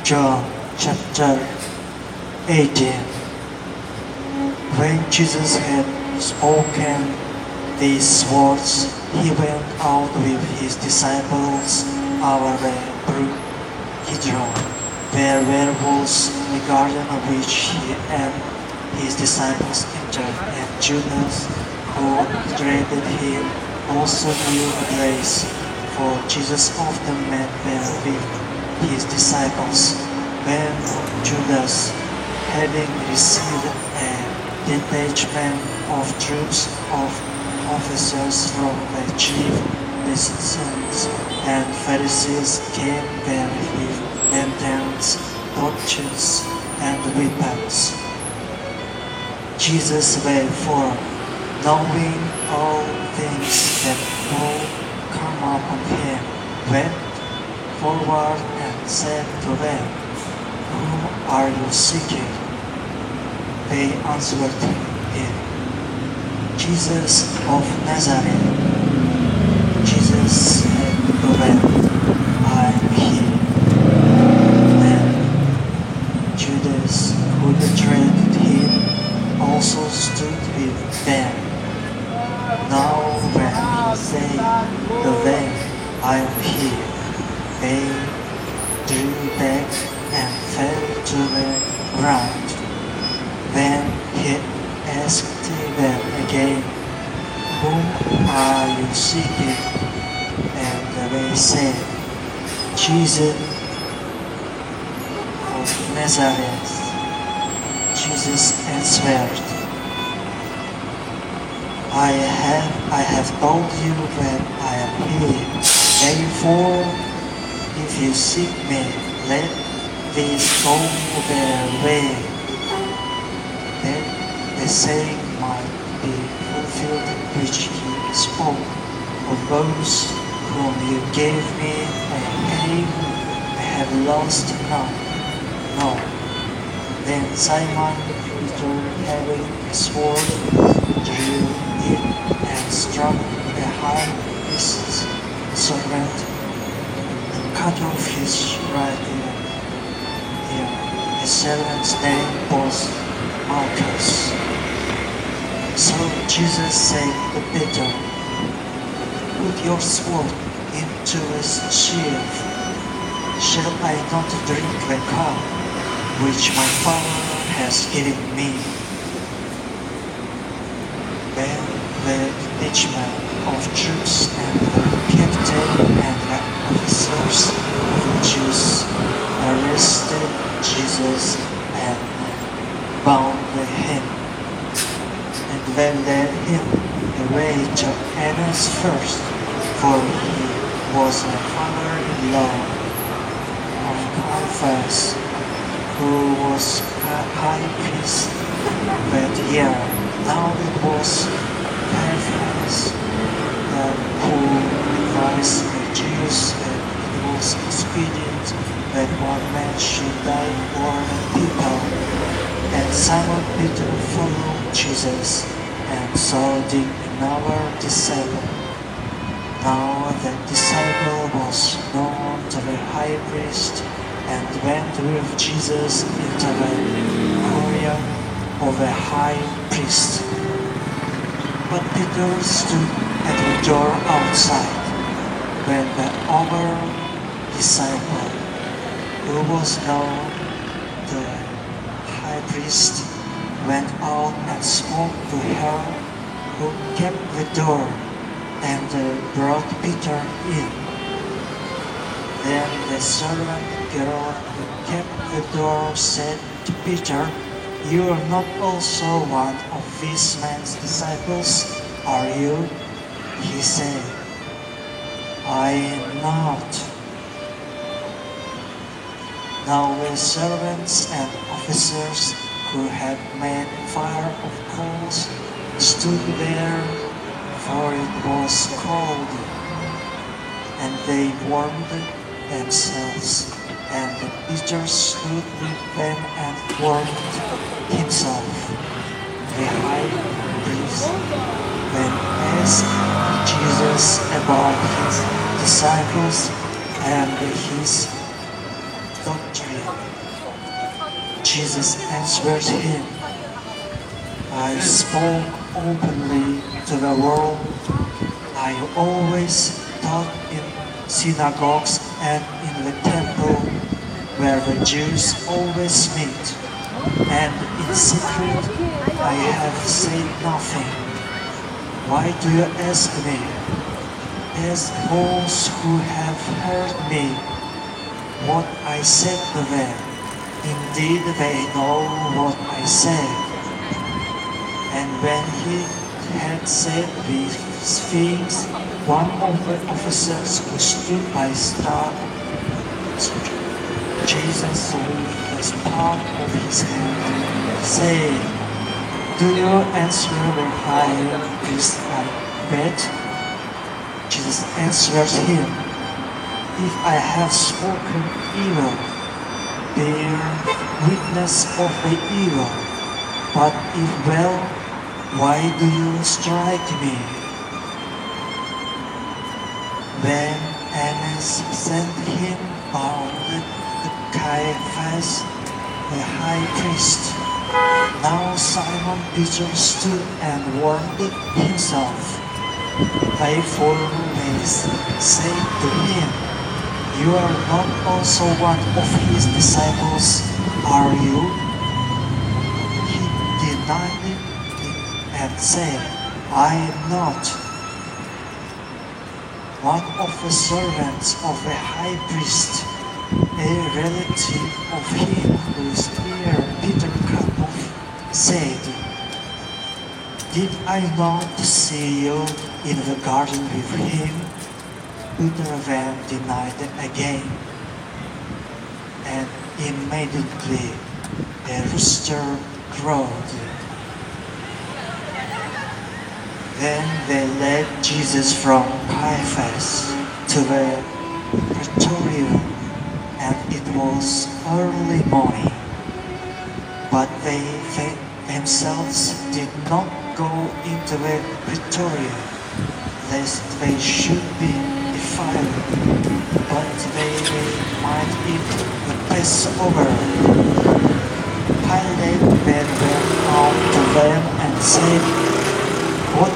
John chapter 18. When Jesus had spoken these words, he went out with his disciples over the brook Kidron. There were wolves in the garden of which he and his disciples entered, and Judas, who betrayed him, also knew the place, for Jesus often met there with his disciples. When Judas, having received a detachment of troops of officers from the chief priests and Pharisees, came there with lanterns, torches, and weapons. Jesus went forth, knowing all things that would come upon him, went forward and said to them, "Whom are you seeking?" They answered him, "Jesus of Nazareth." Jesus said to them, "I am he." Then Judas, who betrayed him, also stood with them. Now when he said to them, "I am he," they drew back and fell to the ground. Then he asked them again, "Whom are you seeking?" And they said, "Jesus of Nazareth." Jesus answered, I have told you that I am he. Therefore, if you seek me, let these go their way, that the saying might be fulfilled which he spoke, of those whom you gave me I have lost none. No. Then Simon Peter, having a sword, drew it and struck the high priest's servant and cut off his right ear. The servant's name was Malchus. So Jesus said to Peter, "Put your sword into its sheath. Shall I not drink the cup which my Father has given me?" Then the detachment of troops and the captain and the officers of the Jews arrested Jesus and bound him, and they led him away to Annas first, for he was the father-in-law of Caiaphas, who was high priest that year. Now it was Caiaphas who advised the Jews that it was expedient that one man should die for the people. And Simon Peter followed Jesus, and so did another disciple. Now the disciple was known to the high priest, and went with Jesus into the courtyard of the high priest. But Peter stood at the door outside. When the other disciple, who was known to the high priest, went out and spoke to her who kept the door, and brought Peter in. Then the servant girl who kept the door said to Peter, "You are not also one of this man's disciples, are you?" He said, "I am not." Now the servants and officers who had made a fire of coals stood there, for it was cold, and they warmed themselves, and Peter stood with them and warmed himself. The high priest then asked Jesus about his disciples and his doctrine. Jesus answered him, I spoke openly to the world. I always taught in synagogues and in the temple where the Jews always meet, and in secret I have said nothing. Why do you ask me? Ask those who have heard me what I said to them. Indeed, they know what I said. And when he had said these things, one of the officers who stood by stopped Jesus with the palm of his hand, saying, Do you answer the high priest like that? Jesus answered him, If I have spoken evil, bear witness of the evil. But if well, why do you strike me? Then Annas sent him bound to Caiaphas, the high priest. Now Simon Peter stood and warmed himself. Therefore they said to him, You are not also one of his disciples, are you? He denied it and said, I am not. One of the servants of the high priest, a relative of him whose ear Peter cut off, said, Did I not see you in the garden with him? Peter then denied it again, and immediately a rooster crowed. Then they led Jesus from Caiaphas to the praetorium, and it was early morning. But they themselves did not go into the praetorium, lest they should be defiled, but they might eat the Passover. Pilate then went out to them and said, What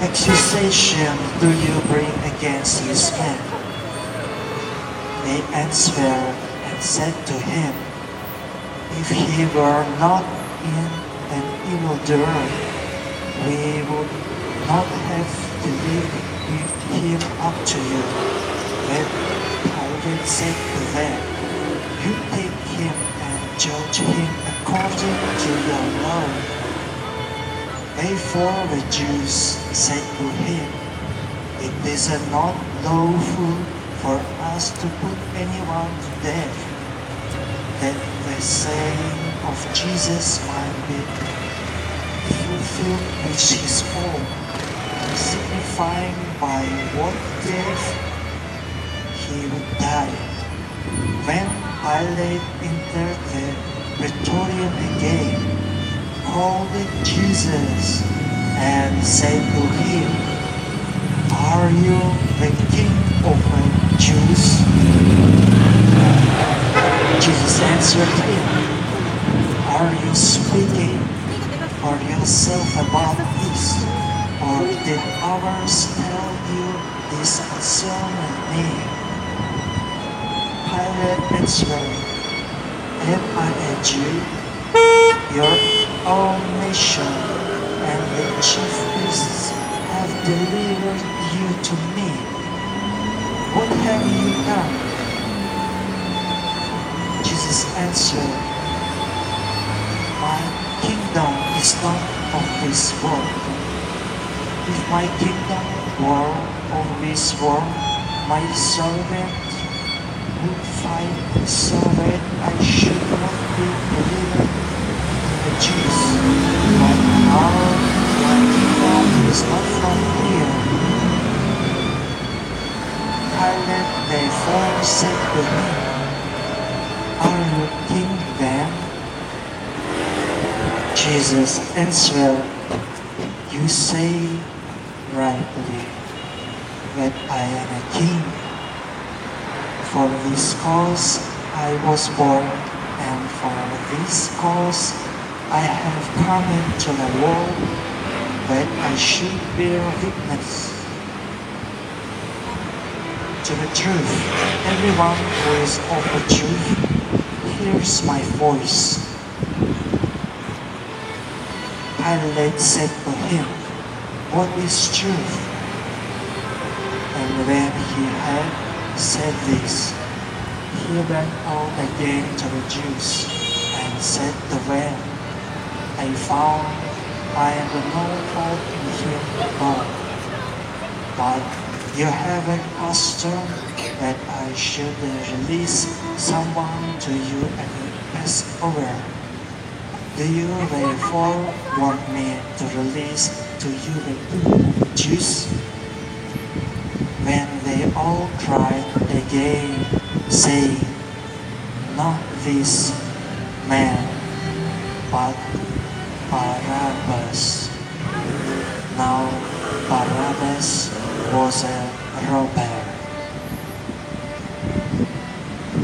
accusation do you bring against this man? They answered and said to him, If he were not an evildoer, we would not have delivered him up to you. Then Pilate said to them, You take him and judge him according to your law. Therefore the Jews said to him, It is not lawful for us to put anyone to death, that the saying of Jesus might be fulfilled which he spoke, signifying by what death he would die. When Pilate entered the praetorium again, called Jesus and said to him, Are you the king of the Jews? Jesus answered him, Are you speaking for yourself about this, or did others tell you this concerning me? Pilate answered, Am I a Jew? Your own nation and the chief priests have delivered you to me. What have you done? Jesus answered, My kingdom is not of this world. If my kingdom were of this world, my servant would fight so that I should not be delivered to the Jews. But now my kingdom is not from here. Pilate therefore said to him, Are you king then? Jesus answered, You say rightly that I am a king. For this cause I was born, and for this cause I have come into the world, that I should bear witness to the truth. Everyone who is of the truth hears my voice. Pilate said to him, "What is truth?" And when he had said this, he went out again to the Jews and said to them, "I found no fault in him at all. But you have an custom that I should release someone to you at the Passover. Do you therefore want me to release to you the Jews?" When they all cried again, saying, "Not this man, but Barabbas." Now Barabbas was a robber.